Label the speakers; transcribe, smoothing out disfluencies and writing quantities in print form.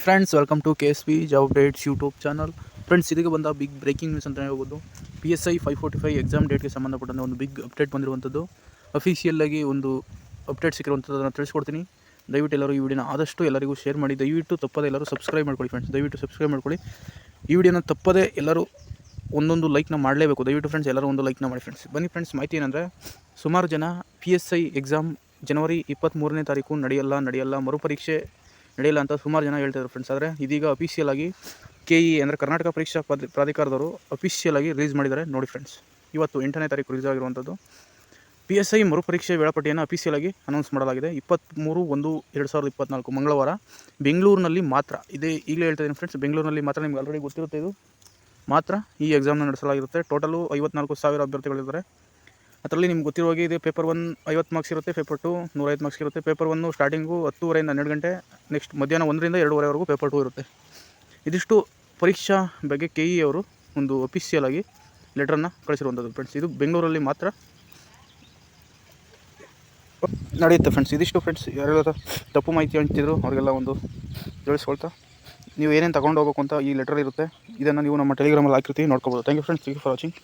Speaker 1: Friends welcome to KSP job updates YouTube channel. Friends, ಇದಕ್ಕೆ ಬಂದ big breaking news ಅಂತ ಹೇಳ್ಬೋದು. PSI 545 ಎಕ್ಸಾಮ್ ಡೇಟ್ಗೆ ಸಂಬಂಧಪಟ್ಟಂತೆ ಒಂದು ಬಿಗ್ ಅಪ್ಡೇಟ್ ಬಂದಿರುವಂಥದ್ದು. ಅಫಿಷಿಯಲ್ಲಾಗಿ ಒಂದು ಅಪ್ಡೇಟ್ ಸಿಕ್ಕಿರುವಂಥದ್ದು, ಅದನ್ನು ತಿಳಿಸ್ಕೊಡ್ತೀನಿ. ದಯವಿಟ್ಟು ಎಲ್ಲರೂ ಈ ವಿಡಿಯೋನ ಆದಷ್ಟು ಎಲ್ಲರಿಗೂ ಶೇರ್ ಮಾಡಿ. ದಯವಿಟ್ಟು ತಪ್ಪದೆ ಎಲ್ಲರೂ ಸಬ್ಸ್ಕ್ರೈಬ್ ಮಾಡ್ಕೊಳ್ಳಿ ಫ್ರೆಂಡ್ಸ್. ದಯವಿಟ್ಟು ಸಬ್ಸ್ಕ್ರೈಬ್ ಮಾಡ್ಕೊಳ್ಳಿ. ಈ ವಿಡಿಯೋನ ತಪ್ಪದೆ ಎಲ್ಲರೂ ಒಂದೊಂದು ಲೈಕ್ನ ಮಾಡಲೇಬೇಕು. ದಯವಿಟ್ಟು ಫ್ರೆಂಡ್ಸ್ ಎಲ್ಲರೂ ಒಂದು ಲೈಕ್ನ ಮಾಡಿ ಫ್ರೆಂಡ್ಸ್. ಬನ್ನಿ ಫ್ರೆಂಡ್ಸ್, ಮಾಹಿತಿ ಏನಂದರೆ, ಸುಮಾರು ಜನ PSI ಎಕ್ಸಾಮ್ ಜನವರಿ 23ನೇ ತಾರೀಕು ನಡೆಯಲ್ಲ ಮರುಪರೀಕ್ಷೆ ನಡೆಯಲ್ಲ ಅಂತ ಸುಮಾರು ಜನ ಹೇಳ್ತಿದ್ರು ಫ್ರೆಂಡ್ಸ್. ಆದರೆ ಇದೀಗ ಅಫಿಷಿಯಲ್ ಆಗಿ KE ಅಂದರೆ ಕರ್ನಾಟಕ ಪರೀಕ್ಷಾ ಪ್ರಾಧಿಕಾರದವರು ಅಫಿಷಿಯಲ್ ಆಗಿ ರಿಲೀಸ್ ಮಾಡಿದ್ದಾರೆ. ನೋಡಿ ಫ್ರೆಂಡ್ಸ್, ಇವತ್ತು 8ನೇ ತಾರೀಕು ರಿಲೀಸ್ ಆಗಿರುವಂಥದ್ದು. PSI ಮರುಪರೀಕ್ಷೆ ವೇಳಾಪಟ್ಟಿಯನ್ನು ಅಫಿಷಿಯಲ್ ಆಗಿ ಅನೌನ್ಸ್ ಮಾಡಲಾಗಿದೆ. 23/1/2024 ಮಂಗಳವಾರ ಬೆಂಗಳೂರಿನಲ್ಲಿ ಮಾತ್ರ. ಈಗಲೇ ಹೇಳ್ತಾ ಇದ್ದೀನಿ ಫ್ರೆಂಡ್ಸ್, ಬೆಂಗಳೂರಿನಲ್ಲಿ ಮಾತ್ರ. ನಿಮ್ಗೆ ಆಲ್ರೆಡಿ ಗೊತ್ತಿರುತ್ತೆ, ಇದು ಮಾತ್ರ ಈ ಎಕ್ಸಾಮ್ನ ನಡೆಸಲಾಗಿರುತ್ತೆ. ಟೋಟಲು 54,000 ಅಭ್ಯರ್ಥಿಗಳಿದ್ದಾರೆ. ಅದರಲ್ಲಿ ನಿಮ್ಗೆ ಗೊತ್ತಿರುವ ಹಾಗೆ ಇದೆ. ಪೇಪರ್ 1 50 ಮಾರ್ಕ್ಸ್ ಇರುತ್ತೆ, ಪೇಪರ್ 2 105 ಮಾರ್ಕ್ಸ್ ಇರುತ್ತೆ. ಪೇಪರ್ 1 ಸ್ಟಾರ್ಟಿಂಗು 10:30 12 ಗಂಟೆ, ನೆಕ್ಸ್ಟ್ ಮಧ್ಯಾಹ್ನ 1ರಿಂದ 2:30ವರೆಗೂ ಪೇಪರ್ 2 ಇರುತ್ತೆ. ಇದಿಷ್ಟು ಪರೀಕ್ಷಾ ಬಗ್ಗೆ KE ಅವರು ಒಂದು ಅಫಿಷಿಯಲ್ ಆಗಿ ಲೆಟ್ರನ್ನು ಕಳಿಸಿರುವಂಥದ್ದು ಫ್ರೆಂಡ್ಸ್. ಇದು ಬೆಂಗಳೂರಲ್ಲಿ ಮಾತ್ರ ನಡೆಯುತ್ತೆ ಫ್ರೆಂಡ್ಸ್. ಇದಿಷ್ಟು ಫ್ರೆಂಡ್ಸ್. ಯಾರೆಲ್ಲ ತಪ್ಪು ಮಾಹಿತಿ ಹಂಚ್ತಿದ್ರು ಅವರಿಗೆಲ್ಲ ಒಂದು ತಿಳಿಸ್ಕೊಳ್ತಾ, ನೀವು ಏನೇನು ತಗೊಂಡು ಹೋಗ್ಬೇಕು ಅಂತ ಈ ಲೆಟರ್ ಇರುತ್ತೆ. ಇದನ್ನು ನೀವು ನಮ್ಮ ಟೆಲಿಗ್ರಾಮಲ್ಲಿ ಹಾಕಿರ್ತೀವಿ, ನೋಡ್ಕೋಬೋದು. Thank you friends. Thank you for watching.